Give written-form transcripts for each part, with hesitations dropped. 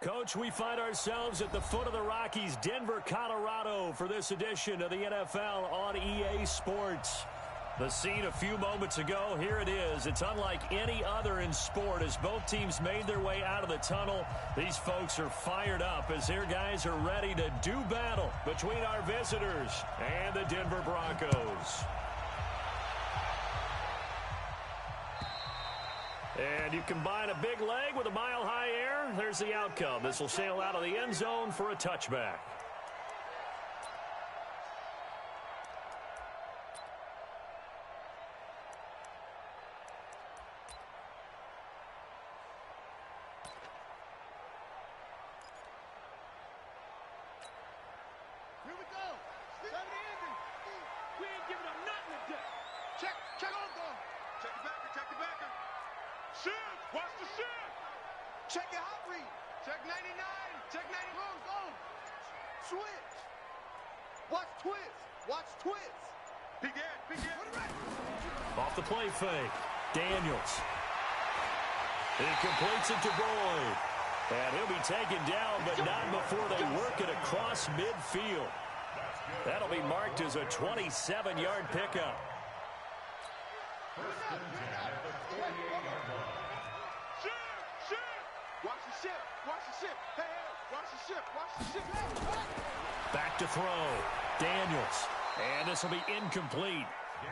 Coach, we find ourselves at the foot of the Rockies, Denver, Colorado, for this edition of the NFL on EA Sports. The scene a few moments ago, here it is. It's unlike any other in sport as both teams made their way out of the tunnel. These folks are fired up as their guys are ready to do battle between our visitors and the Denver Broncos. And you combine a big leg with a mile-high air, there's the outcome. This will sail out of the end zone for a touchback. Here we go. 70 ending. We ain't giving up nothing today. Check on them. Check the backer. Shift. Watch the shift. Check your hot read. Check 99. Check 90. Go. Switch. Watch twist. Peek in. Off the play fake. Daniels. He completes it to Boyd. And he'll be taken down, but not before they work it across midfield. That'll be marked as a 27-yard pickup. Watch the ship. Back to throw. Daniels. And this will be incomplete.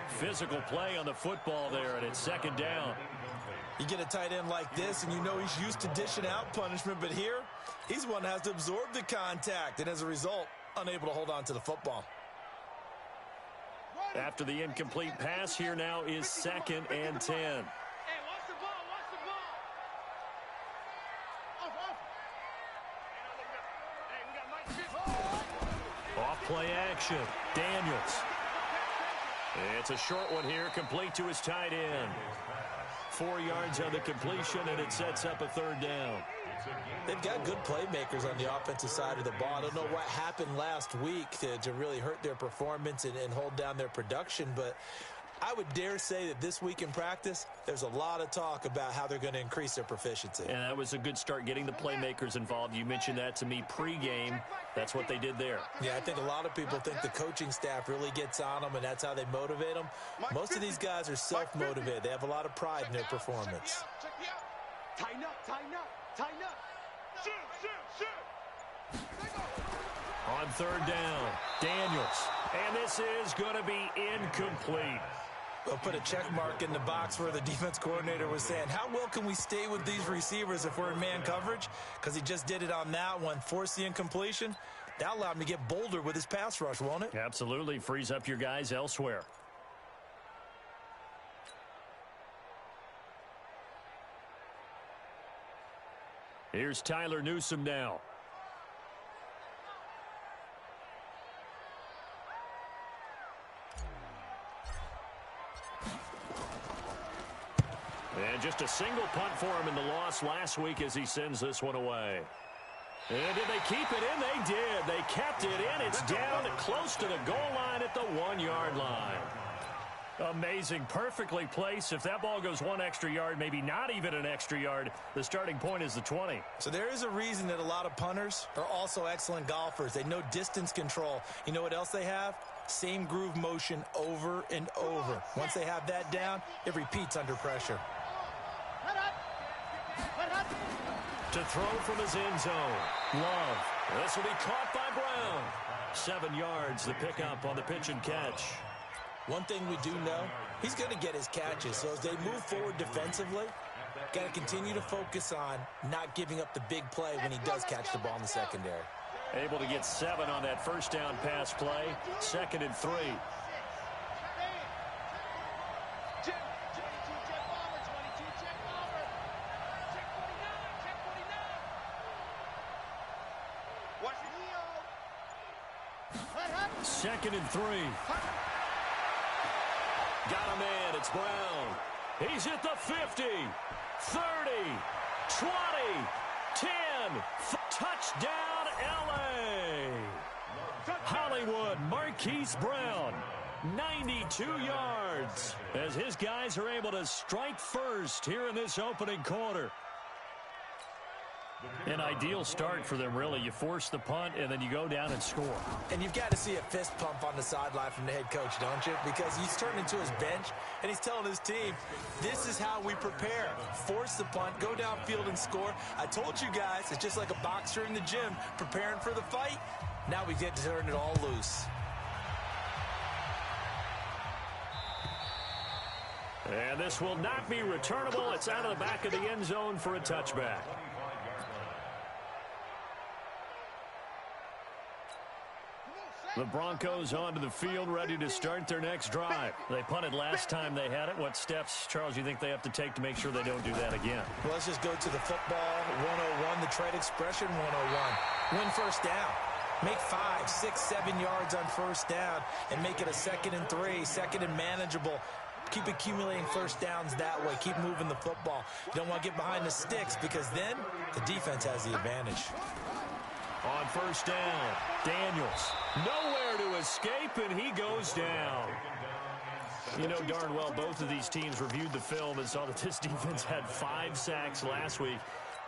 Physical play on the football there, and it's second down. You get a tight end like this, and you know he's used to dishing out punishment, but here, he's one that has to absorb the contact, and as a result, unable to hold on to the football. After the incomplete pass, here now is 2nd and 10. Hey, watch the ball. Off play action. Daniels. It's a short one here, complete to his tight end. 4 yards on the completion, and it sets up a third down. They've got good playmakers on the offensive side of the ball. I don't know what happened last week to really hurt their performance and hold down their production, but I would dare say that this week in practice, there's a lot of talk about how they're going to increase their proficiency. And that was a good start, getting the playmakers involved. You mentioned that to me pregame. That's what they did there. Yeah, I think a lot of people think the coaching staff really gets on them, and that's how they motivate them. Most of these guys are self-motivated. They have a lot of pride in their performance. Tighten up. On third down, Daniels. And this is going to be incomplete. They'll put a check mark in the box where the defense coordinator was saying, how well can we stay with these receivers if we're in man coverage? Because he just did it on that one, forced the incompletion. That allowed him to get bolder with his pass rush, won't it? Absolutely. Frees up your guys elsewhere. Here's Tyler Newsome now. And just a single punt for him in the loss last week as he sends this one away. And did they keep it in? They did. They kept it in. It's down close to the goal line at the 1-yard line. Amazing. Perfectly placed. If that ball goes 1 extra yard, maybe not even an extra yard, the starting point is the 20. So there is a reason that a lot of punters are also excellent golfers. They know distance control. You know what else they have? Same groove motion over and over. Once they have that down, it repeats under pressure. To throw from his end zone. Love. This will be caught by Brown. 7 yards, the pickup on the pitch and catch. One thing we do know, he's going to get his catches. So as they move forward defensively, got to continue to focus on not giving up the big play when he does catch the ball in the secondary. Able to get 7 on that first down pass play. 2nd and 3. Second and 3. Got a man. It's Brown. He's at the 50, 30, 20, 10. Touchdown, L.A. Hollywood, Marquise Brown, 92 yards, as his guys are able to strike first here in this opening quarter. An ideal start for them, really. You force the punt, and then you go down and score. And you've got to see a fist pump on the sideline from the head coach, don't you? Because he's turned into his bench, and he's telling his team, this is how we prepare. Force the punt, go downfield and score. I told you guys, it's just like a boxer in the gym preparing for the fight. Now we get to turn it all loose. And this will not be returnable. It's out of the back of the end zone for a touchback. The Broncos onto the field, ready to start their next drive. They punted last time they had it. What steps, Charles, you think they have to take to make sure they don't do that again? Well, let's just go to the football 101, the trade expression 101. Win first down. Make 5, 6, 7 yards on first down and make it a 2nd and 3, 2nd and manageable. Keep accumulating first downs that way. Keep moving the football. You don't want to get behind the sticks because then the defense has the advantage. On first down, Daniels. Nowhere to escape, and he goes down. You know darn well both of these teams reviewed the film and saw that this defense had 5 sacks last week.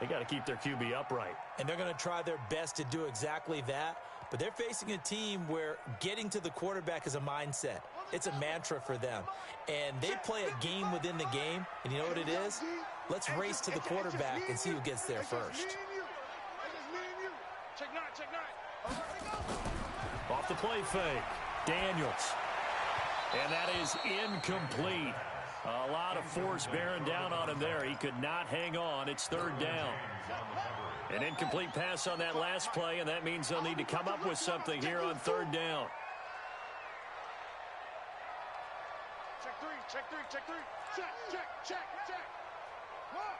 They got to keep their QB upright. And they're going to try their best to do exactly that. But they're facing a team where getting to the quarterback is a mindset. It's a mantra for them. And they play a game within the game. And you know what it is? Let's race to the quarterback and see who gets there first. Check 9, check 9. Off the play fake, Daniels. And that is incomplete. A lot of force bearing down on him there. He could not hang on. It's 3rd down. An incomplete pass on that last play, and that means they'll need to come up with something here on 3rd down. Check 3, check 3, check 3. Check, check, check, check. Come on.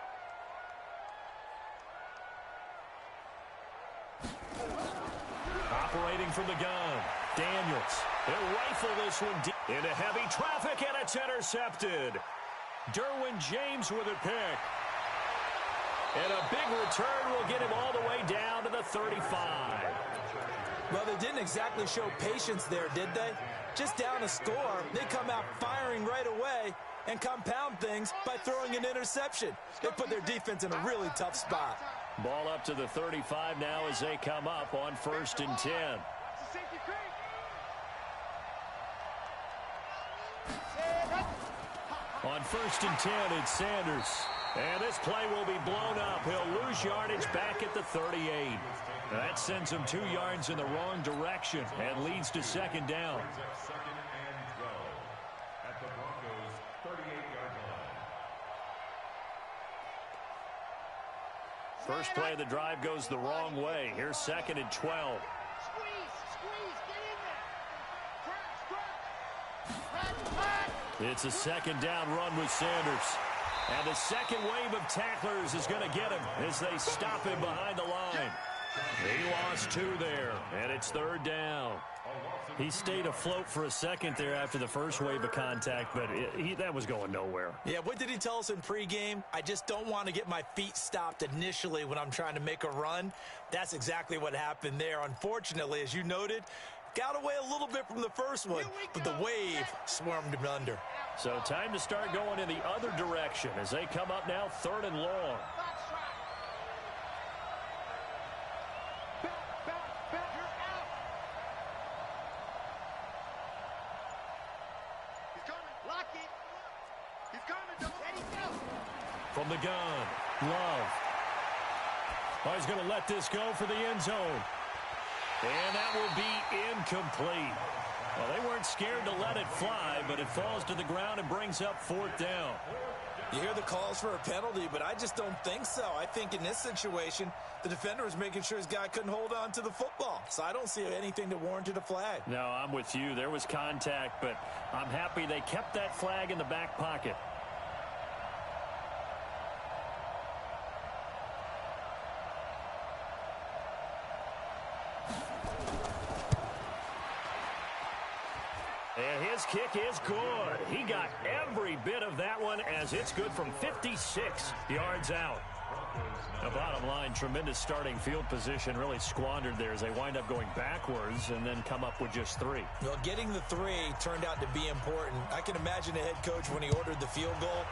Operating from the gun, Daniels. He'll rifle this one deep into heavy traffic, and it's intercepted. Derwin James with a pick. And a big return will get him all the way down to the 35. Well, they didn't exactly show patience there, did they? Just down a score, they come out firing right away and compound things by throwing an interception. They put their defense in a really tough spot. Ball up to the 35 now as they come up on 1st and 10. On 1st and 10, it's Sanders. And this play will be blown up. He'll lose yardage back at the 38. That sends him 2 yards in the wrong direction and leads to 2nd down. First play of the drive goes the wrong way. Here's 2nd and 12. Squeeze, get in there. It's a 2nd down run with Sanders. And the second wave of tacklers is going to get him as they stop him behind the line. He lost 2 there, and it's 3rd down. He stayed afloat for a second there after the first wave of contact, but that was going nowhere. Yeah, what did he tell us in pregame? I just don't want to get my feet stopped initially when I'm trying to make a run. That's exactly what happened there. Unfortunately, as you noted, got away a little bit from the first one, but the wave swarmed him under. So time to start going in the other direction as they come up now 3rd and long. From the gun, Love. Oh, he's going to let this go for the end zone. And that will be incomplete. Well, they weren't scared to let it fly, but it falls to the ground and brings up 4th down. You hear the calls for a penalty, but I just don't think so. I think in this situation, the defender was making sure his guy couldn't hold on to the football. So I don't see anything that warranted a flag. No, I'm with you. There was contact, but I'm happy they kept that flag in the back pocket. And his kick is good. He got every bit of that one as it's good from 56 yards out. The bottom line, tremendous starting field position, really squandered there as they wind up going backwards and then come up with just 3. Well, getting the 3 turned out to be important. I can imagine the head coach when he ordered the field goal.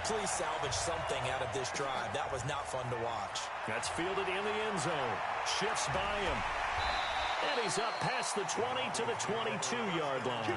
Please salvage something out of this drive. That was not fun to watch. That's fielded in the end zone. Shifts by him. And he's up past the 20 to the 22-yard line.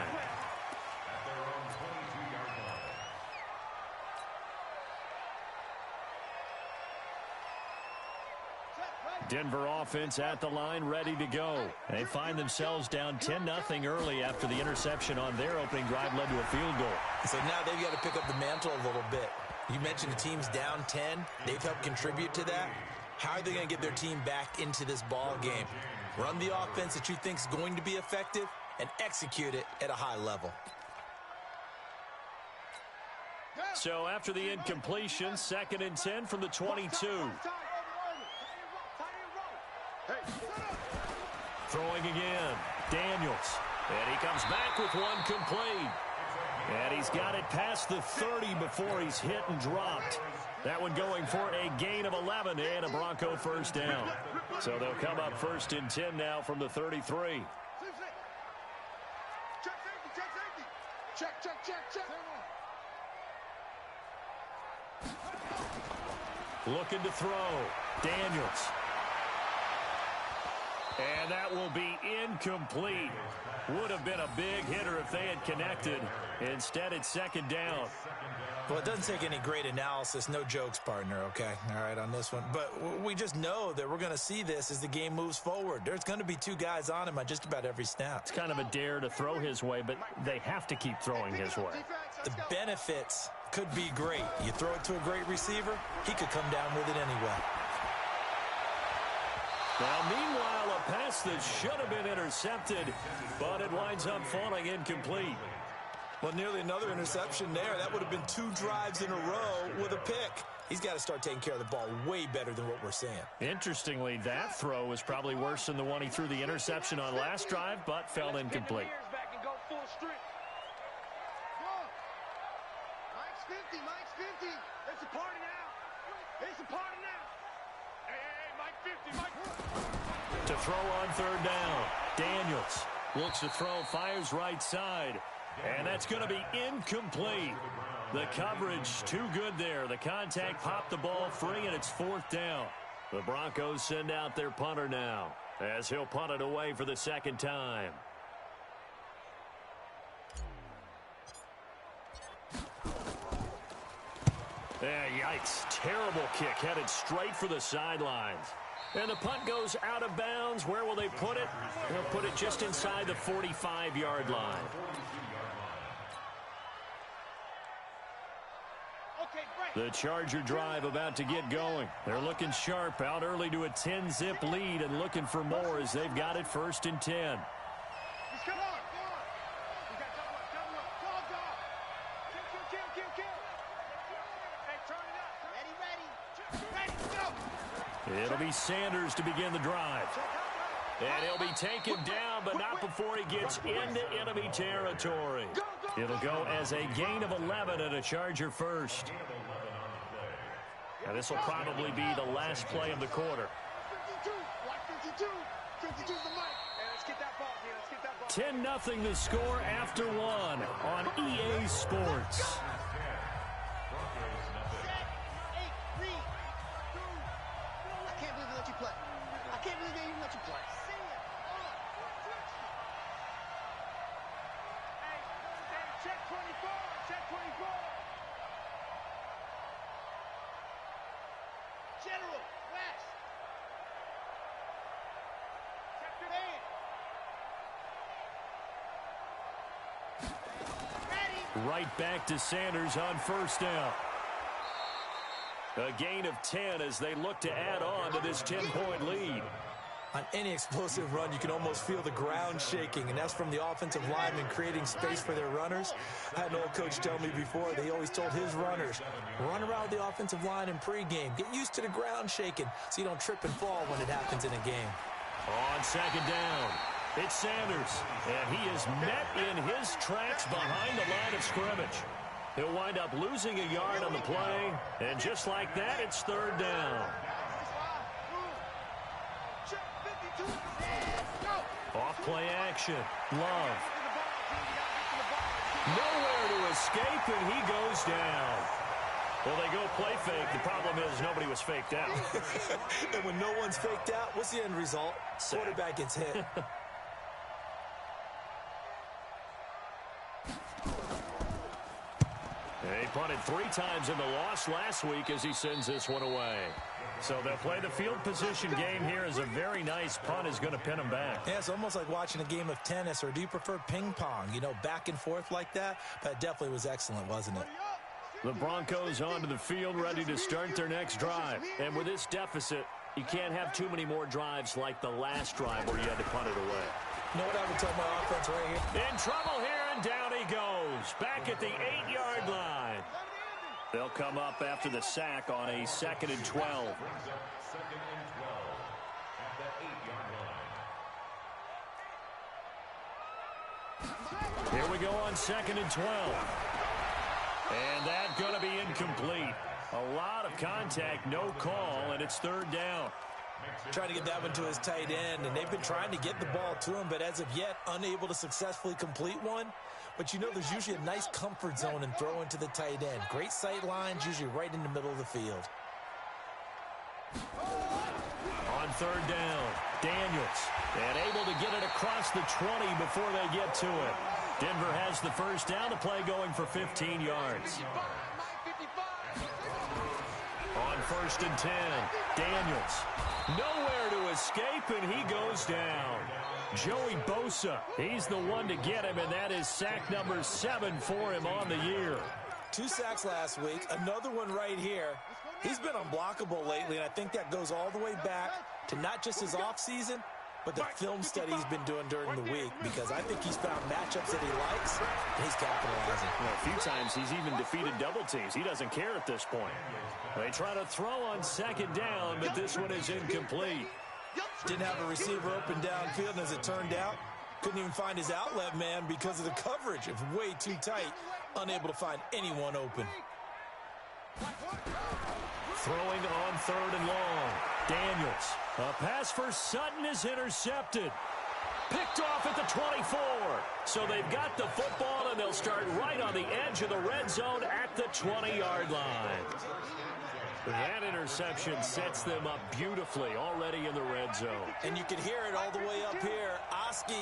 Denver offense at the line, ready to go. They find themselves down 10-0 early after the interception on their opening drive led to a field goal. So now they've got to pick up the mantle a little bit. You mentioned the team's down 10. They've helped contribute to that. How are they going to get their team back into this ball game? Run the offense that you think is going to be effective and execute it at a high level. So after the incompletion, 2nd and 10 from the 22. Throwing again, Daniels. And he comes back with one complete. And he's got it past the 30 before he's hit and dropped. That one going for a gain of 11 and a Bronco first down. So they'll come up 1st and 10 now from the 33. Check. Looking to throw. Daniels. And that will be incomplete. Would have been a big hitter if they had connected. Instead, it's 2nd down. Well, it doesn't take any great analysis. No jokes, partner, okay? All right, on this one. But we just know that we're going to see this as the game moves forward. There's going to be 2 guys on him on just about every snap. It's kind of a dare to throw his way, but they have to keep throwing his way. The benefits could be great. You throw it to a great receiver, he could come down with it anyway. Now, meanwhile, a pass that should have been intercepted, but it winds up falling incomplete. Well, nearly another interception there. That would have been 2 drives in a row with a pick. He's got to start taking care of the ball way better than what we're seeing. Interestingly, that throw was probably worse than the one he threw the interception on last drive, but fell incomplete. Mike's 50. It's a party now. It's a party now. Hey, Mike 50. To throw on 3rd down. Daniels looks to throw, fires right side. And that's going to be incomplete. The coverage too good there. The contact popped the ball free, and it's 4th down. The Broncos send out their punter now as he'll punt it away for the 2nd time. Yikes. Terrible kick headed straight for the sidelines. And the punt goes out of bounds. Where will they put it? They'll put it just inside the 45-yard line. The Charger drive about to get going. They're looking sharp, out early to a 10-zip lead and looking for more as they've got it 1st and 10. It'll be Sanders to begin the drive. And he'll be taken down, but not before he gets into enemy territory. It'll go as a gain of 11 and a Charger first. Now this will probably be the last play of the quarter. 10-0 the score after 1 on EA Sports. Right back to Sanders on 1st down. A gain of 10 as they look to add on to this 10-point lead. On any explosive run, you can almost feel the ground shaking, and that's from the offensive linemen creating space for their runners. I had an old coach tell me before that he always told his runners, run around the offensive line in pregame. Get used to the ground shaking so you don't trip and fall when it happens in a game. On 2nd down, it's Sanders, and he is met in his tracks behind the line of scrimmage. He'll wind up losing a yard on the play, and just like that, it's 3rd down. Off-play action. Love. Nowhere to escape, and he goes down. Well, they go play fake. The problem is nobody was faked out. And when no one's faked out, what's the end result? Quarterback gets hit. He punted 3 times in the loss last week as he sends this one away. So they'll play the field position game here as a very nice punt is going to pin them back. Yeah, it's almost like watching a game of tennis, or do you prefer ping pong? You know, back and forth like that? But it definitely was excellent, wasn't it? The Broncos onto the field, ready to start their next drive. And with this deficit, you can't have too many more drives like the last drive where you had to punt it away. You know what I would tell my offense right here? In trouble here, and down he goes. Back at the 8-yard line. They'll come up after the sack on a 2nd and 12. Here we go on 2nd and 12. And that's going to be incomplete. A lot of contact, no call, and it's 3rd down. Trying to get that one to his tight end, and they've been trying to get the ball to him, but as of yet, unable to successfully complete one. But you know there's usually a nice comfort zone in throwing to the tight end. Great sight lines, usually right in the middle of the field. On 3rd down, Daniels, and able to get it across the 20 before they get to it. Denver has the 1st down, the play going for 15 yards. On 1st and 10, Daniels, nowhere to escape, and he goes down. Joey Bosa, he's the one to get him, and that is sack number 7 for him on the year. 2 sacks last week, another one right here. He's been unblockable lately, and I think that goes all the way back to not just his offseason, but the film study he's been doing during the week, because I think he's found matchups that he likes, and he's capitalizing. Well, a few times he's even defeated double teams. He doesn't care at this point. They try to throw on 2nd down, but this one is incomplete. Didn't have a receiver open downfield, and as it turned out, couldn't even find his outlet man because of the coverage. It was way too tight, unable to find anyone open. Throwing on 3rd and long. Daniels. A pass for Sutton is intercepted. Picked off at the 24. So they've got the football, and they'll start right on the edge of the red zone at the 20-yard line. That interception sets them up beautifully already in the red zone. And you can hear it all the way up here. Oski,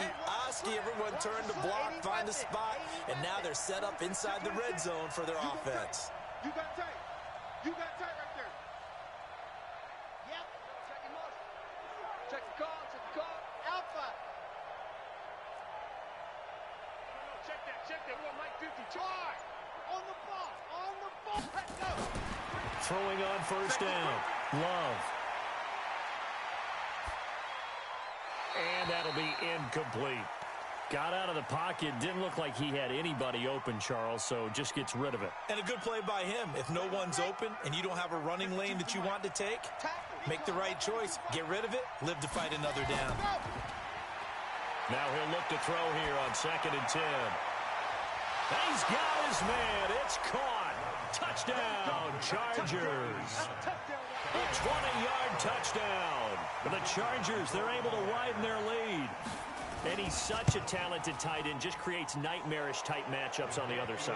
everyone turned to block, find a spot, and now they're set up inside the red zone for their offense. You got tight. You got tight right there. Yep. Check him up. Check the call. Check the call. Alpha. No, check that. Check that. We're on Mike 50. Try. On the ball. On the ball. Let's go. Throwing on 1st down. Love. And that'll be incomplete. Got out of the pocket. Didn't look like he had anybody open, Charles, so just gets rid of it. And a good play by him. If no one's open and you don't have a running lane that you want to take, make the right choice. Get rid of it. Live to fight another down. Now he'll look to throw here on 2nd and 10. He's got his man. It's caught. Touchdown, Chargers. A 20-yard touchdown. For the Chargers, they're able to widen their lead. And he's such a talented tight end, just creates nightmarish-type matchups on the other side.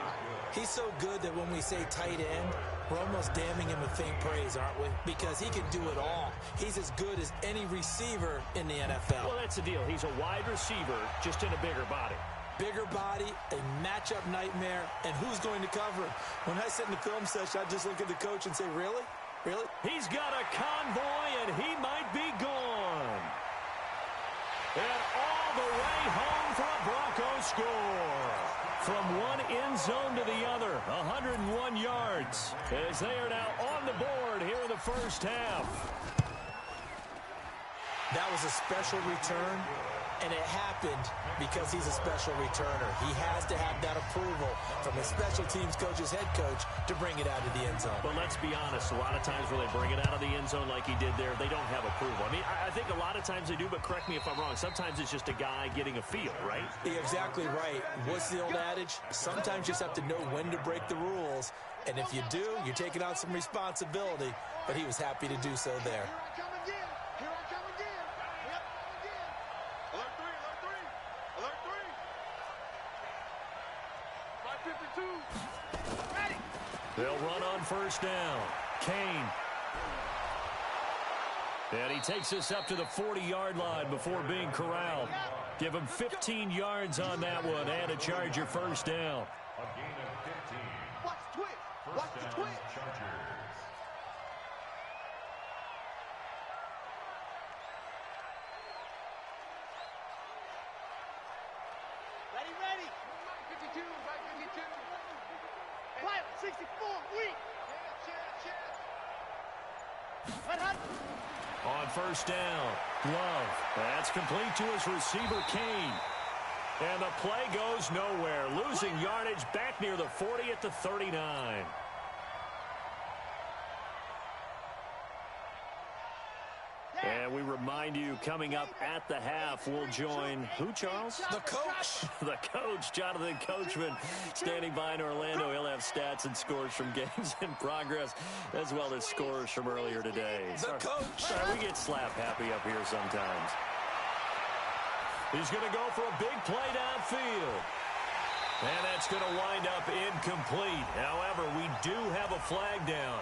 He's so good that when we say tight end, we're almost damning him with faint praise, aren't we? Because he can do it all. He's as good as any receiver in the NFL. Well, that's the deal. He's a wide receiver, just in a bigger body. Bigger body, a matchup nightmare, and who's going to cover him? When I sit in the film session, I just look at the coach and say, really? Really? He's got a convoy, and he might be gone. And all the way home for a Bronco score. From one end zone to the other, 101 yards. As they are now on the board here in the 1st half. That was a special return, and it happened because he's a special returner. He has to have that approval from his special teams coach's head coach to bring it out of the end zone. But let's be honest, a lot of times when they bring it out of the end zone like he did there, they don't have approval. I mean, I think a lot of times they do, but correct me if I'm wrong. Sometimes it's just a guy getting a feel, right? You're exactly right. What's the old adage? Sometimes you just have to know when to break the rules, and if you do, you're taking on some responsibility, but he was happy to do so there. Here I come again. Yep, again. Alert 3, alert 3. Alert 3. 552. Ready. They'll run on first down. Kane. And he takes us up to the 40-yard line before being corralled. Give him 15 yards on that one and a Charger first down. A gain of 15. Watch the twitch. Watch the twitch. Ready. 52, right 52. Fly 64, weak. On first down, Love. That's complete to his receiver, Kane. And the play goes nowhere. Losing yardage back near the 40 at the 39. And we remind you, coming up at the half, we'll join who, Charles? The coach. The coach, Jonathan Coachman, standing by in Orlando. He'll have stats and scores from games in progress, as well as scores from earlier today. The coach. Sorry, we get slap happy up here sometimes. He's going to go for a big play downfield. And that's going to wind up incomplete. However, we do have a flag down.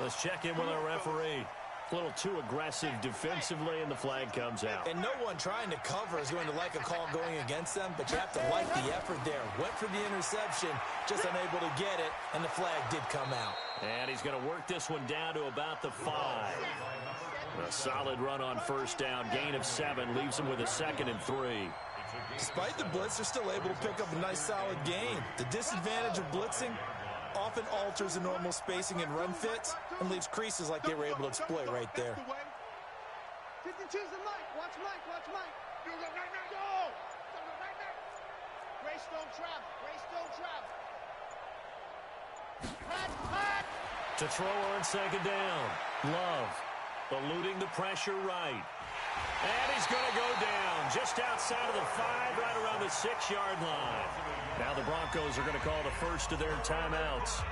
Let's check in with our referee. A little too aggressive defensively, and the flag comes out. And no one trying to cover is going to like a call going against them, but you have to like the effort there. Went for the interception, just unable to get it, and the flag did come out. And he's going to work this one down to about the 5. A solid run on first down. Gain of 7 leaves him with a 2nd and 3. Despite the blitz, they're still able to pick up a nice solid gain. The disadvantage of blitzing often alters the normal spacing and run fits and leaves creases like they were able to exploit right there. 52's the Mike. Watch Mike. Go! Grace don't travel. Hot. To throw on second down. Love eluding the pressure right. And he's going to go down just outside of the 5, right around the 6-yard line. Now the Broncos are going to call the first of their timeouts,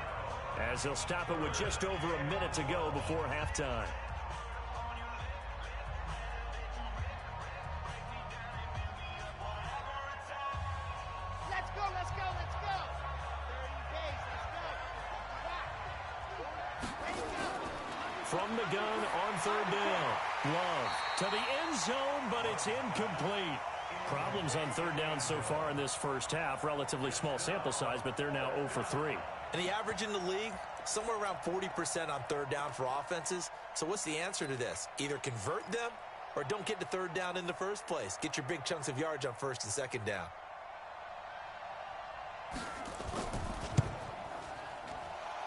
as they'll stop it with just over a minute to go before halftime. Let's go. 30 days, let's go. From the gun on third down. Love to the end zone, but it's incomplete. Problems on third down so far in this first half. Relatively small sample size, but they're now 0 for 3. And the average in the league, somewhere around 40% on third down for offenses. So what's the answer to this? Either convert them or don't get to third down in the first place. Get your big chunks of yards on first and second down.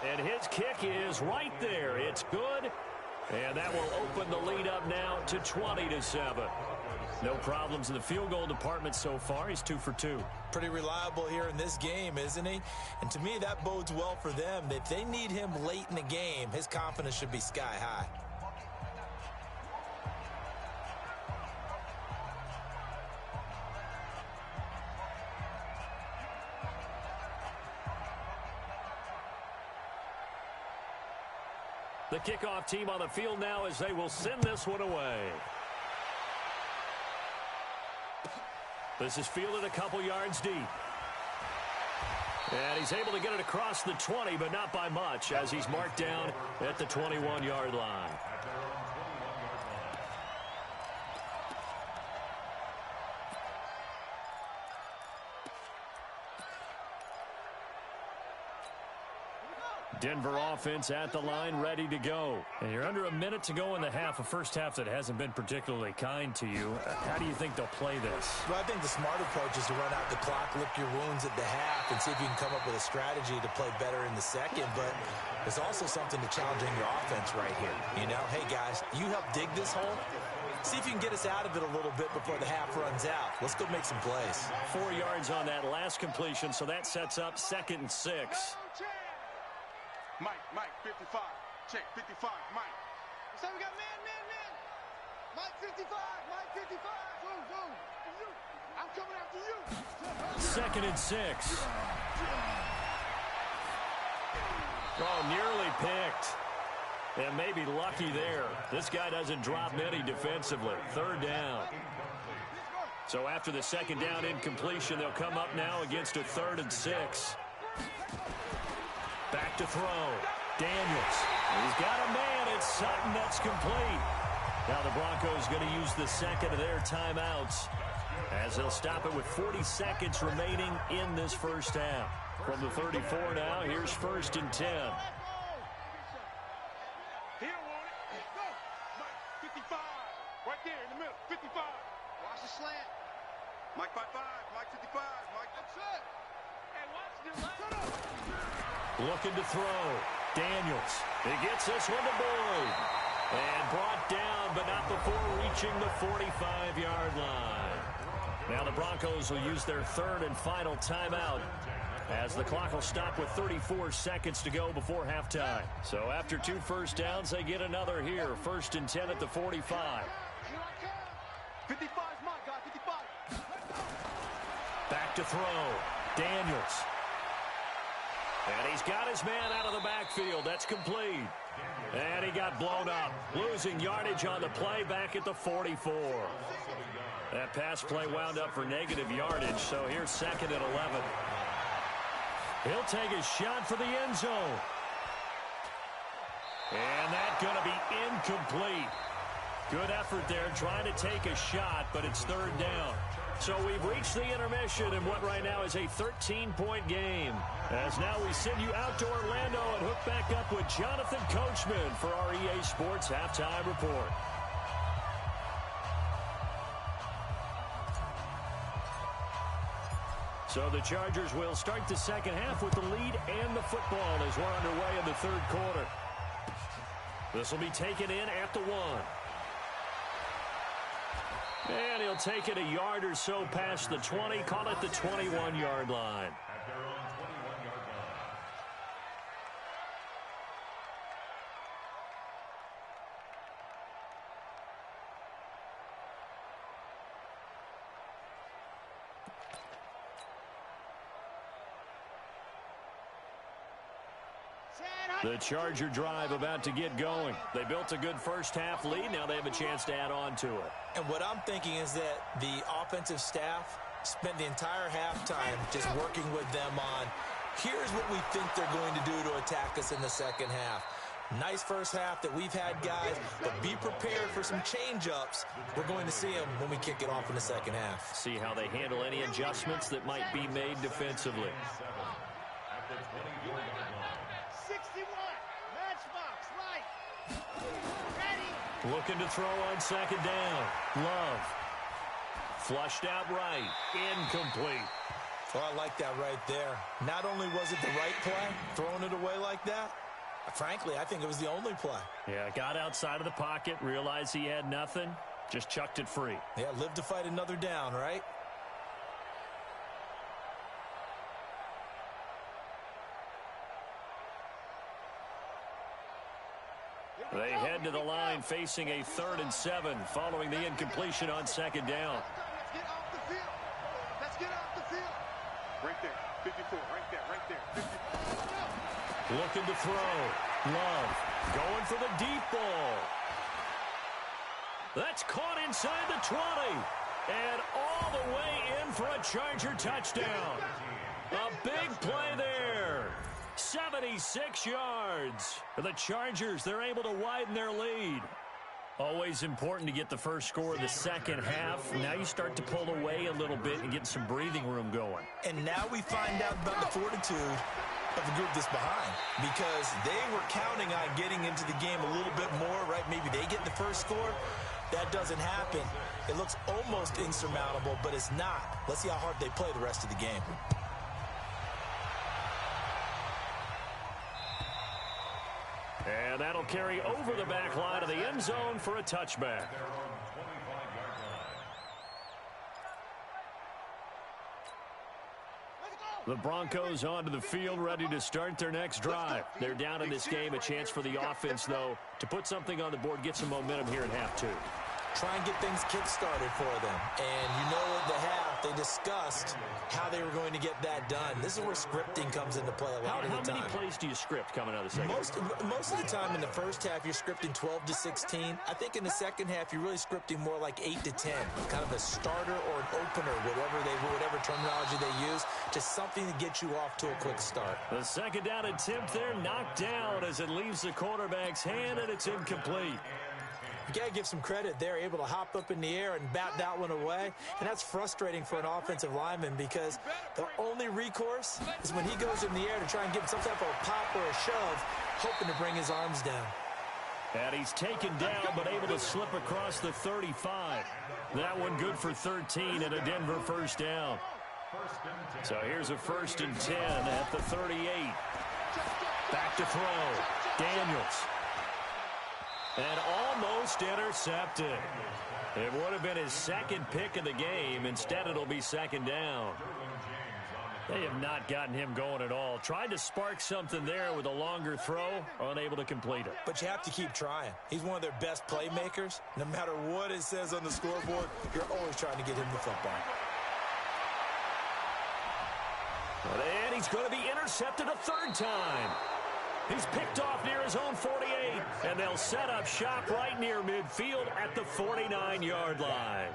And his kick is right there. It's good. And that will open the lead up now to 20-7. No problems in the field goal department so far. He's 2 for 2. Pretty reliable here in this game, isn't he? And to me, that bodes well for them. If they need him late in the game, his confidence should be sky high. The kickoff team on the field now as they will send this one away. This is fielded a couple yards deep. And he's able to get it across the 20, but not by much, as he's marked down at the 21-yard line. Denver offense at the line, ready to go. And you're under a minute to go in the half, a first half that hasn't been particularly kind to you. How do you think they'll play this? Well, I think the smart approach is to run out the clock, lick your wounds at the half, and see if you can come up with a strategy to play better in the second. But there's also something to challenging your offense right here. You know, hey, guys, you help dig this hole. See if you can get us out of it a little bit before the half runs out. Let's go make some plays. 4 yards on that last completion, so that sets up 2nd and 6. Mike, 55. Check, 55, Mike. So we got man. Mike 55. Boom. I'm coming after you. 2nd and 6. Oh, nearly picked. And maybe lucky there. This guy doesn't drop many defensively. 3rd down. So after the 2nd down incompletion, they'll come up now against a 3rd and 6. Back to throw. Daniels. He's got a man. It's Sutton. That's complete. Now the Broncos going to use the second of their timeouts as they'll stop it with 40 seconds remaining in this first half. From the 34 now, here's 1st and 10. He don't want it. Go. 55. Right there in the middle. 55. Watch the slant. Mike by 5. Mike 55. Mike, that's it. Hey, watch the left. Looking to throw. Daniels. He gets this one to Boyd. And brought down, but not before reaching the 45-yard line. Now the Broncos will use their 3rd and final timeout as the clock will stop with 34 seconds to go before halftime. So after 2 first downs, they get another here. 1st and 10 at the 45. 55 is my guy. 55. Back to throw. Daniels. And he's got his man out of the backfield. That's complete. And he got blown up. Losing yardage on the play back at the 44. That pass play wound up for negative yardage, so here's 2nd and 11. He'll take a shot for the end zone. And that's going to be incomplete. Good effort there trying to take a shot, but it's 3rd down. So we've reached the intermission in what right now is a 13-point game. As now we send you out to Orlando and hook back up with Jonathan Coachman for our EA Sports Halftime Report. So the Chargers will start the second half with the lead and the football as we're underway in the 3rd quarter. This will be taken in at the 1. And he'll take it a yard or so past the 20, call it the 21-yard line. The Charger drive about to get going. They built a good first half lead. Now they have a chance to add on to it. And what I'm thinking is that the offensive staff spent the entire halftime just working with them on, here's what we think they're going to do to attack us in the second half. Nice first half that we've had, guys, but be prepared for some change-ups. We're going to see them when we kick it off in the second half. See how they handle any adjustments that might be made defensively. 61. Matchbox, right. Ready. Looking to throw on 2nd down. Love. Flushed out right. Incomplete. Oh, I like that right there. Not only was it the right play, throwing it away like that, frankly, I think it was the only play. Yeah, got outside of the pocket, realized he had nothing, just chucked it free. Yeah, live to fight another down, right? They head to the line facing a 3rd and 7 following the incompletion on 2nd down. Let's get off the field. Let's get off the field. Right there. 54. Right there. Right there. 54. Looking to throw. Love going for the deep ball. That's caught inside the 20. And all the way in for a Charger touchdown. A big play there. 76 yards. The Chargers, they're able to widen their lead. Always important to get the first score of the second half. Now you start to pull away a little bit and get some breathing room going. And now we find out about the fortitude of the group that's behind, because they were counting on getting into the game a little bit more, right? Maybe they get the first score. That doesn't happen. It looks almost insurmountable, but it's not. Let's see how hard they play the rest of the game. And that'll carry over the back line of the end zone for a touchback. The Broncos onto the field, ready to start their next drive. They're down in this game. A chance for the offense, though, to put something on the board, get some momentum here in half 2. try and get things kick-started for them. And you know at the half, they discussed how they were going to get that done. This is where scripting comes into play a lot of the time. How many plays do you script coming out of the second? Most of the time in the first half, you're scripting 12 to 16. I think in the second half, you're really scripting more like 8 to 10. Kind of a starter or an opener, whatever terminology they use, just something to get you off to a quick start. The second down attempt there knocked down as it leaves the quarterback's hand, and it's incomplete. You got to give some credit. They're able to hop up in the air and bat that one away, and that's frustrating for an offensive lineman because the only recourse is when he goes in the air to try and get some type of a pop or a shove, hoping to bring his arms down. And he's taken down but able to slip across the 35. That one good for 13 and a Denver first down. So here's a 1st and 10 at the 38. Back to throw. Daniels. And almost intercepted. It would have been his second pick of the game. Instead, it'll be second down. They have not gotten him going at all. Tried to spark something there with a longer throw, unable to complete it. But you have to keep trying. He's one of their best playmakers. No matter what it says on the scoreboard, you're always trying to get him the football. And he's going to be intercepted a third time. He's picked off near his own 48, and they'll set up shop right near midfield at the 49-yard line.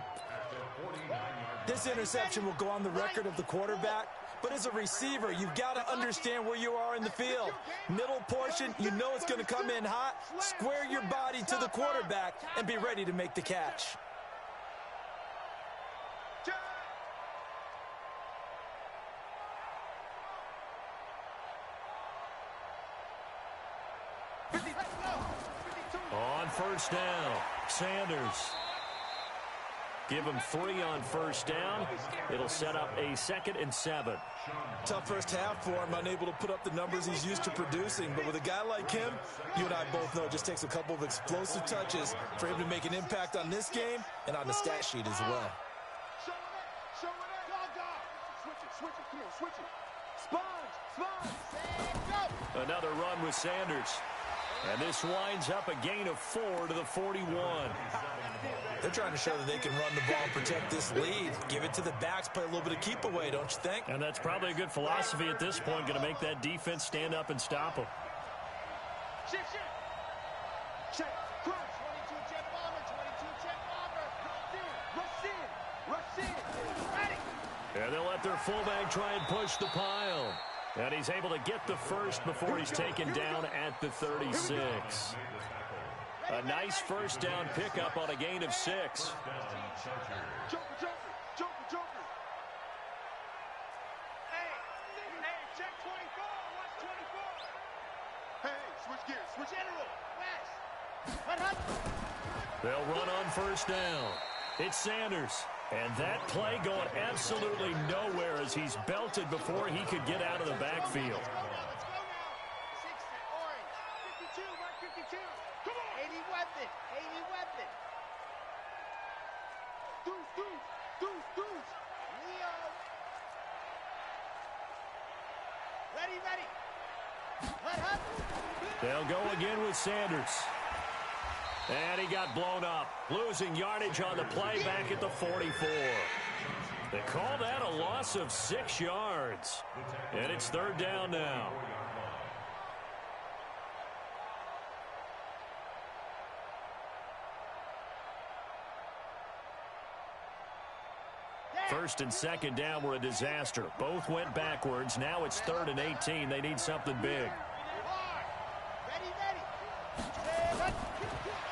This interception will go on the record of the quarterback, but as a receiver, you've got to understand where you are in the field. Middle portion, you know it's going to come in hot. Square your body to the quarterback and be ready to make the catch. On first down, Sanders. Give him 3 on first down. It'll set up a 2nd and 7. Tough first half for him, unable to put up the numbers he's used to producing. But with a guy like him, you and I both know it just takes a couple of explosive touches for him to make an impact on this game and on the stat sheet as well. Another run with Sanders. And this winds up a gain of 4 to the 41. They're trying to show that they can run the ball and protect this lead. Give it to the backs, play a little bit of keep away, don't you think? And that's probably a good philosophy at this point, going to make that defense stand up and stop them. Check. Crunch. 22 jet bomber. 22 jet bomber. Rush in. Ready. And they'll let their fullback try and push the pile. And he's able to get the first before he's taken down at the 36. A nice first down pickup on a gain of 6. Joker. Hey, check 24. Watch 24. Hey, switch gears. Switch General. West. They'll run on first down. It's Sanders. And that play going absolutely nowhere as he's belted before he could get out of the backfield. Let's go now. 6 orange. 52, 152. Come on. 80 weapon. Deuce. Leo. Ready. They'll go again with Sanders. And he got blown up, losing yardage on the play back at the 44. They call that a loss of 6 yards. And it's 3rd down now. First and second down were a disaster. Both went backwards. Now it's 3rd and 18. They need something big.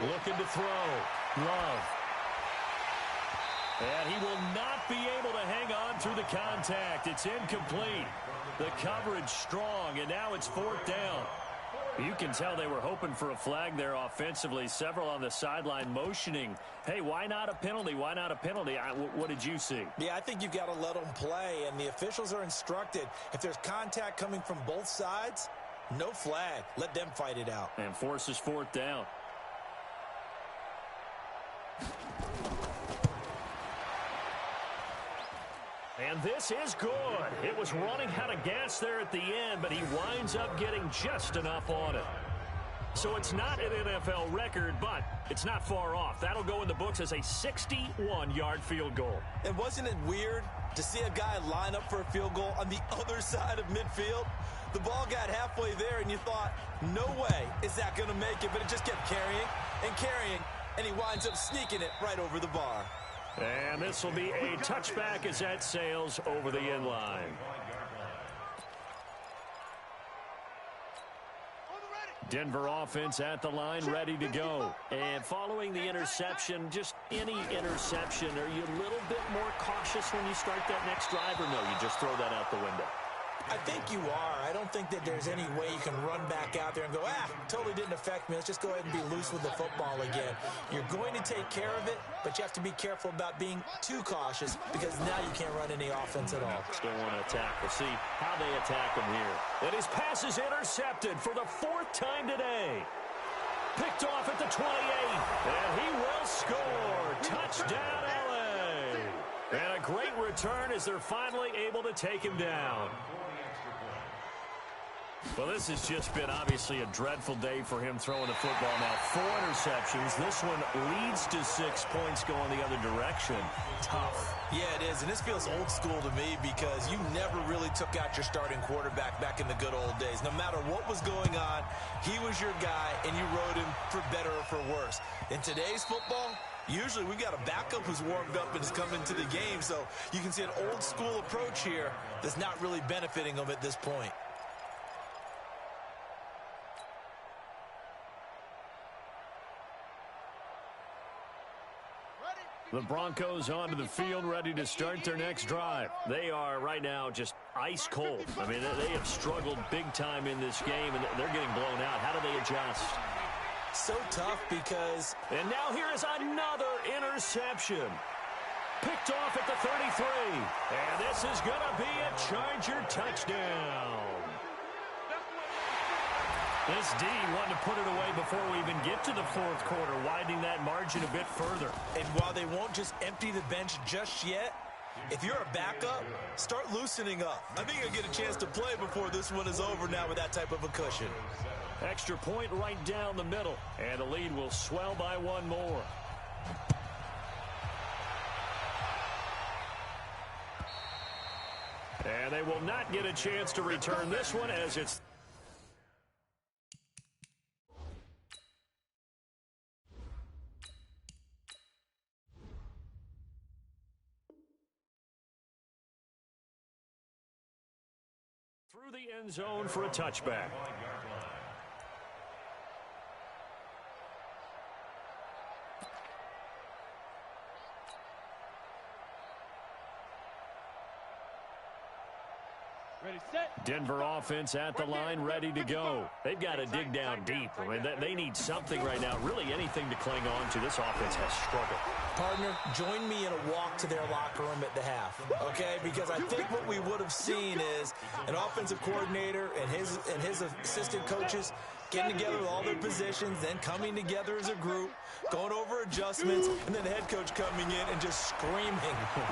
Looking to throw. Love. And he will not be able to hang on through the contact. It's incomplete. The coverage strong, and now it's 4th down. You can tell they were hoping for a flag there offensively. Several on the sideline motioning, hey, why not a penalty? Why not a penalty? What did you see? Yeah, I think you've got to let them play, and the officials are instructed. If there's contact coming from both sides, no flag. Let them fight it out. And forces 4th down. And this is good. It was running out of gas there at the end, but he winds up getting just enough on it. So it's not an NFL record, but it's not far off. That'll go in the books as a 61-yard field goal. And wasn't it weird to see a guy line up for a field goal on the other side of midfield? The ball got halfway there, and you thought, no way is that going to make it. But it just kept carrying and carrying, and he winds up sneaking it right over the bar. And this will be a touchback as that sails over the end line. Denver offense at the line, ready to go. And following the interception, just any interception, are you a little bit more cautious when you start that next drive, or no, you just throw that out the window? I think you are. I don't think that there's any way you can run back out there and go, totally didn't affect me. Let's just go ahead and be loose with the football again. You're going to take care of it, but you have to be careful about being too cautious because now you can't run any offense at all. Still want to attack. We'll see how they attack him here. And his pass is intercepted for the 4th time today. Picked off at the 28, and he will score. Touchdown, L.A. And a great return as they're finally able to take him down. Well, this has just been obviously a dreadful day for him throwing the football now. 4 interceptions. This one leads to 6 points going the other direction. Tough. Yeah, it is, and this feels old school to me because you never really took out your starting quarterback back in the good old days. No matter what was going on, he was your guy, and you rode him for better or for worse. In today's football, usually we got a backup who's warmed up and is coming to the game, so you can see an old school approach here that's not really benefiting him at this point. The Broncos onto the field, ready to start their next drive. They are right now just ice cold. I mean, they have struggled big time in this game, and they're getting blown out. How do they adjust? So tough because... And now here is another interception. Picked off at the 33. And this is going to be a Charger touchdown. This D wanted to put it away before we even get to the 4th quarter, widening that margin a bit further. And while they won't just empty the bench just yet, if you're a backup, start loosening up. I think you'll get a chance to play before this one is over now with that type of a cushion. Extra point right down the middle, and the lead will swell by 1 more. And they will not get a chance to return this one as it's... through the end zone for a touchback. Ready, set. Denver offense at the line, ready to go. They've got to dig down deep. I mean, they need something right now, really anything to cling on to. This offense has struggled. Partner, join me in a walk to their locker room at the half, okay? Because I think what we would have seen is an offensive coordinator and his assistant coaches getting together with all their positions, then coming together as a group, going over adjustments, and then the head coach coming in and just screaming,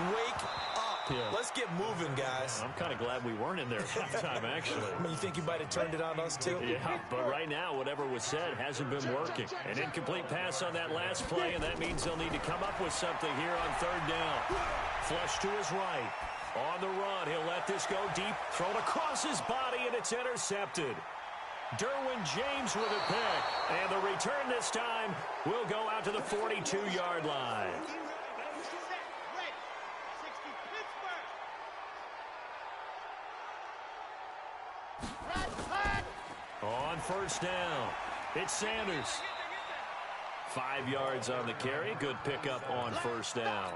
wake up. Yeah. Let's get moving, guys. I'm kind of glad we weren't in there at halftime, actually. I mean, you think you might have turned it on us, too? Yeah, but right now, whatever was said hasn't been working. An incomplete pass on that last play, and that means they'll need to come up with something here on 3rd down. Flush to his right. On the run, he'll let this go deep. Thrown across his body, and it's intercepted. Derwin James with a pick. And the return this time will go out to the 42-yard line. On 1st down, it's Sanders. 5 yards on the carry. Good pickup on 1st down.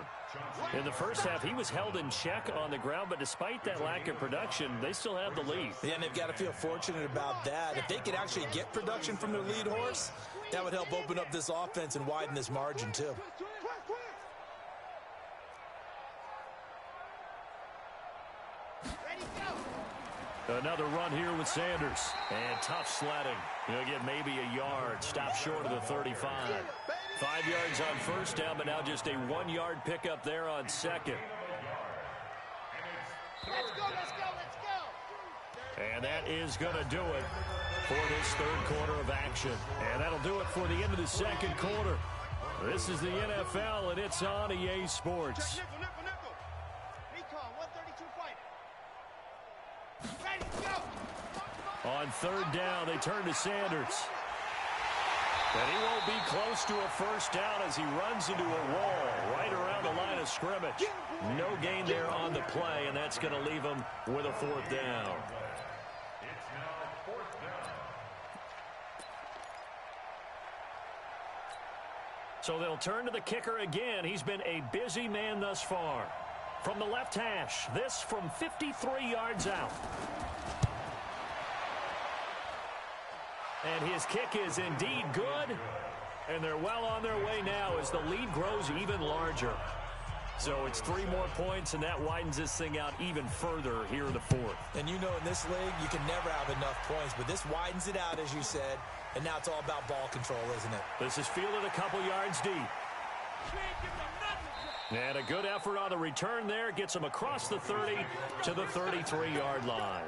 In the first half, he was held in check on the ground, but despite that lack of production, they still have the lead. Yeah, and they've got to feel fortunate about that. If they could actually get production from their lead horse, that would help open up this offense and widen this margin, too. Another run here with Sanders. And tough sledding. He'll get maybe a yard. Stop short of the 35. 5 yards on 1st down, but now just a 1-yard pickup there on 2nd. Let's go, let's go, let's go. And that is going to do it for this 3rd quarter of action. possession. And that'll do it for the end of the second quarter. This is the NFL, and it's on EA Sports. Check, nickel, nickel. Recon, 132 fighting. Ready, go. On third down, they turn to Sanders. And he won't be close to a first down as he runs into a wall right around the line of scrimmage. No gain there on the play, and that's going to leave him with a fourth down. So they'll turn to the kicker again. He's been a busy man thus far. From the left hash, this from 53 yards out. And his kick is indeed good. And they're well on their way now as the lead grows even larger. So it's 3 more points, and that widens this thing out even further here in the fourth. And you know in this league, you can never have enough points, but this widens it out, as you said, and now it's all about ball control, isn't it? This is fielded a couple yards deep. And a good effort on the return there. Gets him across the 30 to the 33-yard line.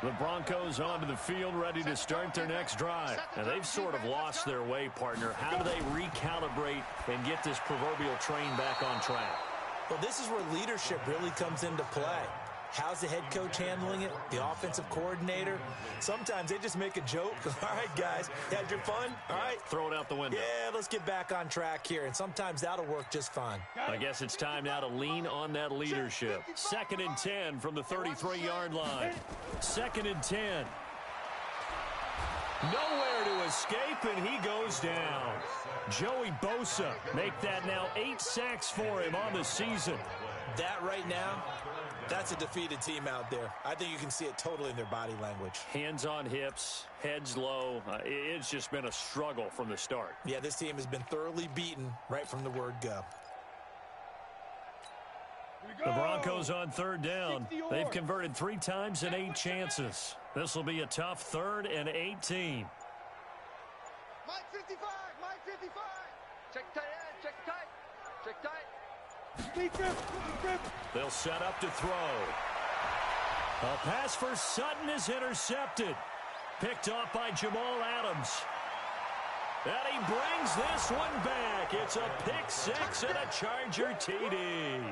The Broncos onto the field, ready to start their next drive. And they've sort of lost their way, partner. How do they recalibrate and get this proverbial train back on track? Well, this is where leadership really comes into play. How's the head coach handling it? The offensive coordinator? Sometimes they just make a joke. All right, guys, had your fun? All right. Throw it out the window. Yeah, let's get back on track here. And sometimes that'll work just fine. I guess it's time now to lean on that leadership. 2nd and 10 from the 33-yard line. 2nd and 10. Nowhere to escape, and he goes down. Joey Bosa make that now 8 sacks for him on the season. That right now, that's a defeated team out there. I think you can see it totally in their body language. Hands on hips, heads low. It's just been a struggle from the start. Yeah, this team has been thoroughly beaten right from the word go. The Broncos on third down. They've converted 3 times in 8 chances. This will be a tough 3rd and 18. Mike 55, Mike 55. Check tight end, check tight. Check tight. They'll set up to throw. A pass for Sutton is intercepted. Picked off by Jamal Adams. And he brings this one back. It's a pick 6 and a Charger TD.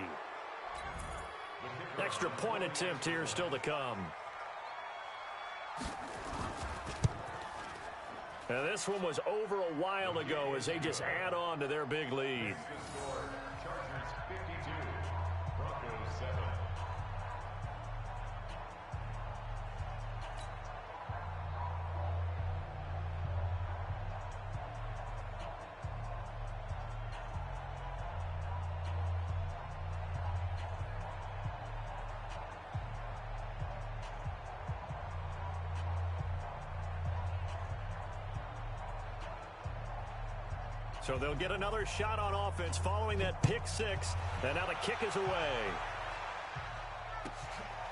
Extra point attempt here still to come. And this one was over a while ago as they just add on to their big lead. So they'll get another shot on offense following that pick 6. And now the kick is away.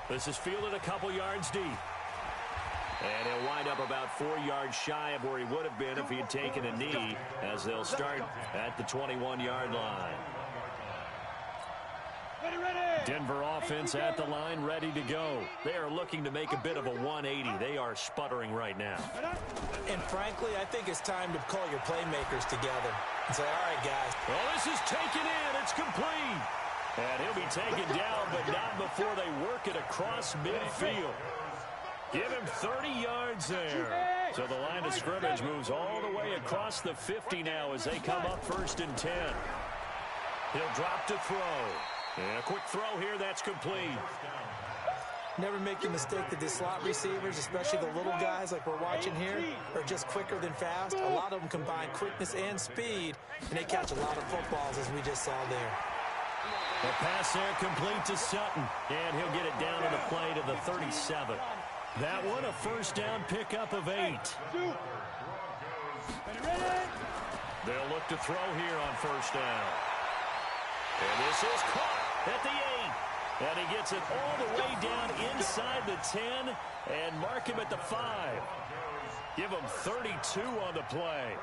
This is fielded a couple yards deep. And he'll wind up about 4 yards shy of where he would have been if he had taken a knee, as they'll start at the 21-yard line. Denver offense at the line, ready to go. They are looking to make a bit of a 180. They are sputtering right now. And frankly, I think it's time to call your playmakers together and say, all right, guys. Well, this is taken in. It's complete. And he'll be taken down, but not before they work it across midfield. Give him 30 yards there. So the line of scrimmage moves all the way across the 50 now as they come up 1st and 10. He'll drop to throw. And a quick throw here, that's complete. Never make the mistake that the slot receivers, especially the little guys like we're watching here, are just quicker than fast. A lot of them combine quickness and speed, and they catch a lot of footballs, as we just saw there. The pass there complete to Sutton, and he'll get it down to the play to the 37. That one a first down pickup of 8. They'll look to throw here on first down. And this is caught at the 8. And he gets it all the way down inside the 10 and mark him at the 5. Give him 32 on the play.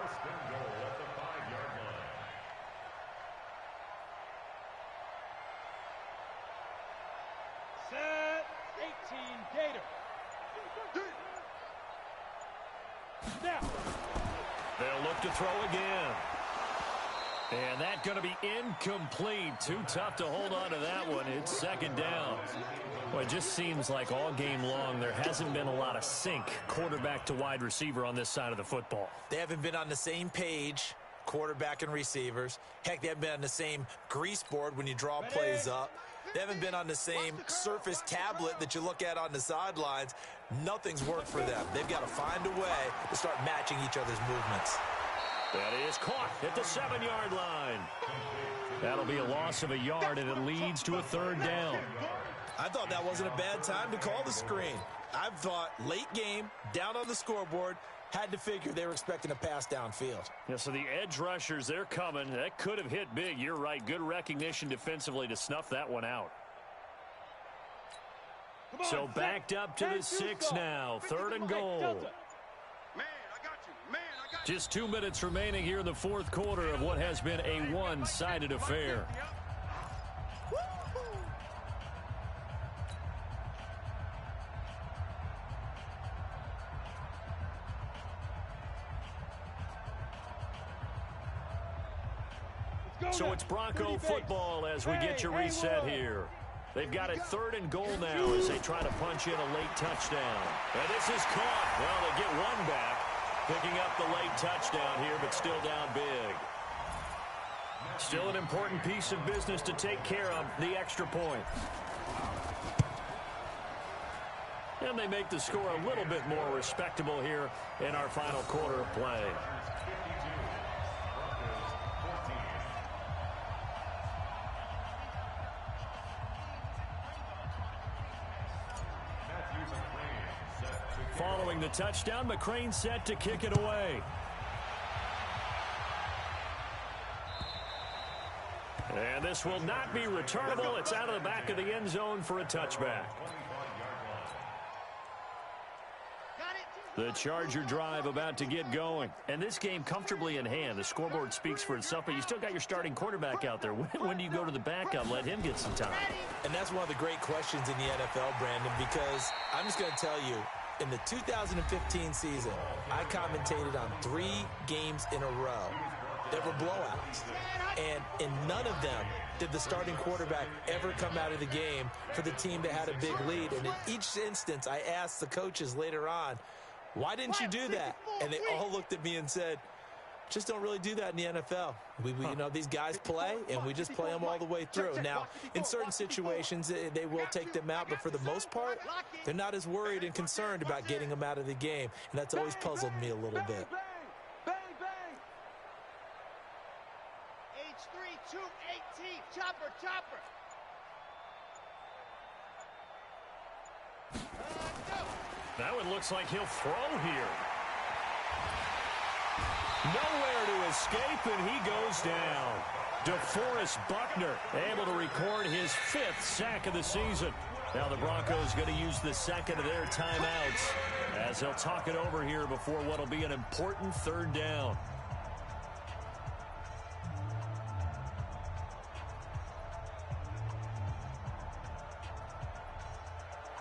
Set 18 Gator. They'll look to throw again. And that's going to be incomplete. Too tough to hold on to that one. It's second down. Well, it just seems like all game long there hasn't been a lot of sync quarterback to wide receiver on this side of the football. They haven't been on the same page, quarterback and receivers. Heck, they haven't been on the same grease board when you draw plays up. They haven't been on the same surface tablet that you look at on the sidelines. Nothing's worked for them. They've got to find a way to start matching each other's movements. That is caught at the 7-yard line. That'll be a loss of a yard, and it leads to a third down. I thought that wasn't a bad time to call the screen. I thought late game, down on the scoreboard, had to figure they were expecting a pass downfield. Yeah, so the edge rushers, they're coming. That could have hit big. You're right. Good recognition defensively to snuff that one out. So backed up to the 6 now. Third and goal. Just 2 minutes remaining here in the fourth quarter of what has been a one-sided affair. So it's Bronco football as we get your reset here. They've got it third and goal now as they try to punch in a late touchdown. And this is caught. Well, they get one back, picking up the late touchdown here, but still down big. Still an important piece of business to take care of, the extra point. And they make the score a little bit more respectable here in our final quarter of play. Following the touchdown, McCrane set to kick it away. And this will not be returnable. It's out of the back of the end zone for a touchback. The Charger drive about to get going. And this game comfortably in hand. The scoreboard speaks for itself, but you still got your starting quarterback out there. When do you go to the backup? Let him get some time. And that's one of the great questions in the NFL, Brandon, because I'm just going to tell you, in the 2015 season, I commentated on 3 games in a row that were blowouts. And in none of them did the starting quarterback ever come out of the game for the team that had a big lead. And in each instance, I asked the coaches later on, why didn't you do that? And they all looked at me and said, just don't really do that in the NFL. You know, these guys play, and we just play them all the way through. Now, in certain situations, they will take them out, but for the most part, they're not as worried and concerned about getting them out of the game, and that's always puzzled me a little bit. H3 218, chopper. That one looks like he'll throw here. Nowhere to escape, and he goes down. DeForest Buckner able to record his 5th sack of the season. Now the Broncos going to use the second of their timeouts as they'll talk it over here before what will be an important third down.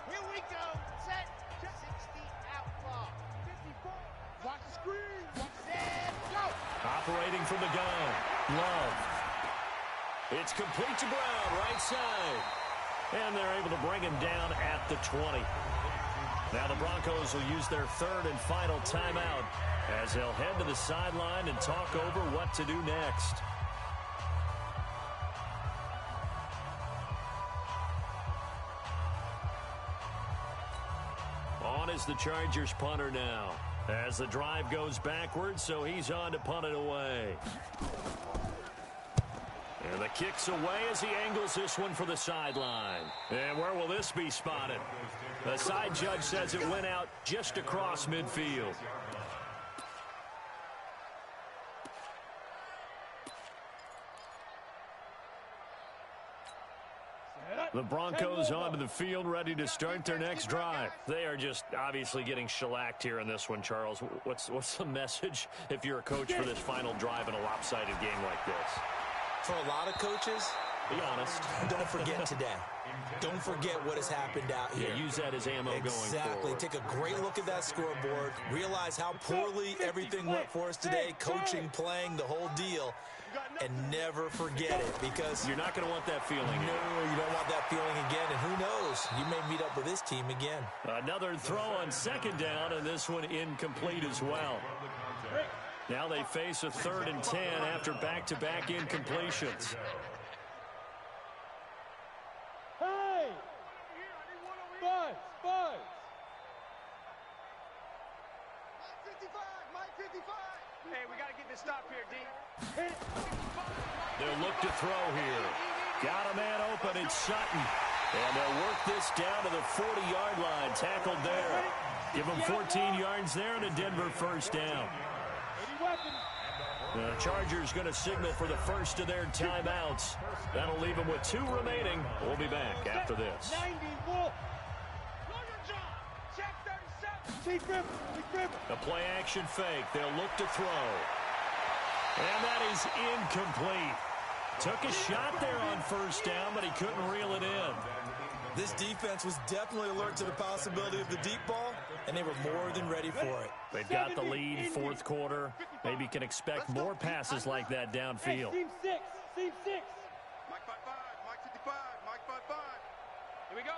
Here we go. Set. 60 outlaw. 54. Watch the screen. Set. Go. Operating from the gun. Love. It's complete to Brown, right side. And they're able to bring him down at the 20. Now the Broncos will use their third and final timeout as they'll head to the sideline and talk over what to do next. On is the Chargers punter now as the drive goes backwards, so he's on to punt it away. And the kick's away as he angles this one for the sideline. And where will this be spotted? The side judge says it went out just across midfield. The Broncos onto the field, ready to start their next drive. They are just obviously getting shellacked here in this one, Charles. What's the message if you're a coach for this final drive in a lopsided game like this? For a lot of coaches, Be honest. Don't forget today. Don't forget what has happened out here. Yeah, use that as ammo going forward. Exactly. Take a great look at that scoreboard. Realize how poorly everything went for us today. Coaching, playing, the whole deal. And never forget it, because you're not going to want that feeling. No, you don't want that feeling again. And who knows? You may meet up with this team again. Another throw on second down, and this one incomplete as well. Now they face a 3rd and 10 after back-to-back incompletions. Hey! Buzz! Buzz! Mike 55! Hey, we got to get this stop here, D. They'll look to throw here. Got a man open, it's Sutton. And they'll work this down to the 40-yard line. Tackled there. Give them 14 yards there and a Denver first down. The Chargers going to signal for the first of their timeouts. That'll leave them with 2 remaining. We'll be back after this. 90, Wolf. Check 37. A play-action fake. They'll look to throw. And that is incomplete. Took a shot there on first down, but he couldn't reel it in. This defense was definitely alert to the possibility of the deep ball, and they were more than ready for it. They've got the lead, 4th quarter. Maybe can expect more passes like that downfield. Team 6. Team 6. Mike 55. Mike 55. Mike 55. Here we go.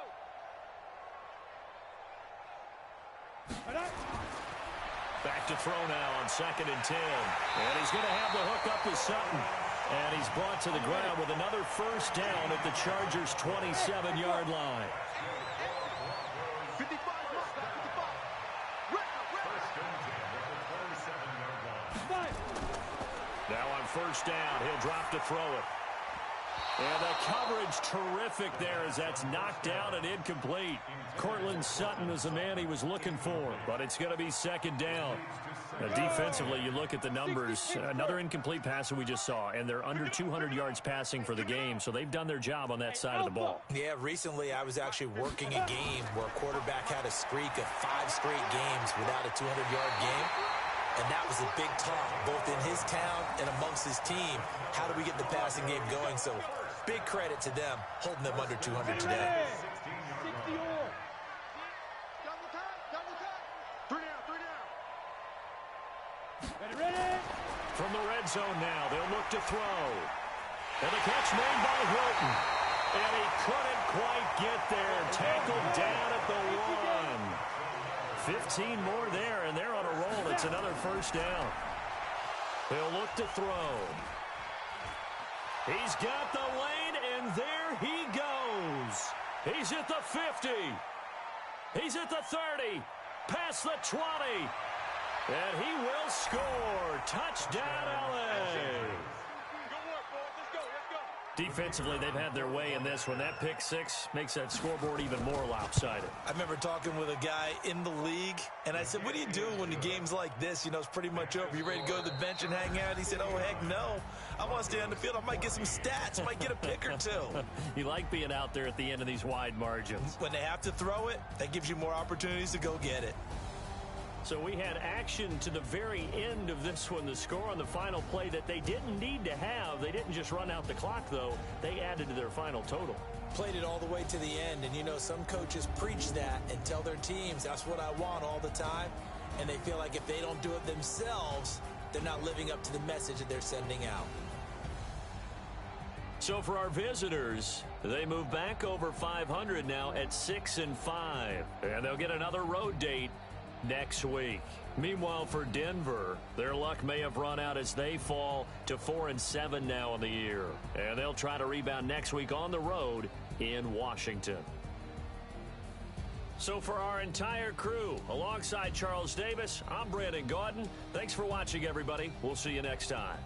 Back to throw now on 2nd and 10. And he's going to have the hook up with Sutton. And he's brought to the ground with another first down at the Chargers' 27-yard line. 55. Now on first down, he'll drop to throw it. And the coverage terrific there as that's knocked down and incomplete. Cortland Sutton is the man he was looking for, but it's going to be 2nd down. Now, defensively, you look at the numbers. Another incomplete pass that we just saw, and they're under 200 yards passing for the game, so they've done their job on that side of the ball. Yeah, recently I was actually working a game where a quarterback had a streak of 5 straight games without a 200-yard game. And that was a big talk, both in his town and amongst his team. How do we get the passing game going? So big credit to them, holding them under 200 today. 60 or. Double time. 3 down. Ready. From the red zone now, they'll look to throw. And the catch made by Hilton. And he couldn't quite get there. Tackled down at the 1. 15 more there, and they're on a roll. It's another first down. They'll look to throw. He's got the lane, and there he goes. He's at the 50. He's at the 30. Past the 20. And he will score. Touchdown, L.A. Defensively, they've had their way in this one. That pick 6 makes that scoreboard even more lopsided. I remember talking with a guy in the league, and I said, what do you do when the game's like this? You know, it's pretty much over. You ready to go to the bench and hang out? He said, oh, heck no. I want to stay on the field. I might get some stats. I might get a pick or 2. You like being out there at the end of these wide margins. When they have to throw it, that gives you more opportunities to go get it. So we had action to the very end of this one. The score on the final play that they didn't need to have. They didn't just run out the clock, though. They added to their final total. Played it all the way to the end. And, you know, some coaches preach that and tell their teams, that's what I want all the time. And they feel like if they don't do it themselves, they're not living up to the message that they're sending out. So for our visitors, they move back over 500 now at 6-5. And they'll get another road date next week. Meanwhile, for Denver, their luck may have run out as they fall to 4-7 now in the year. And they'll try to rebound next week on the road in Washington. So for our entire crew, alongside Charles Davis, I'm Brandon Gaudin. Thanks for watching, everybody. We'll see you next time.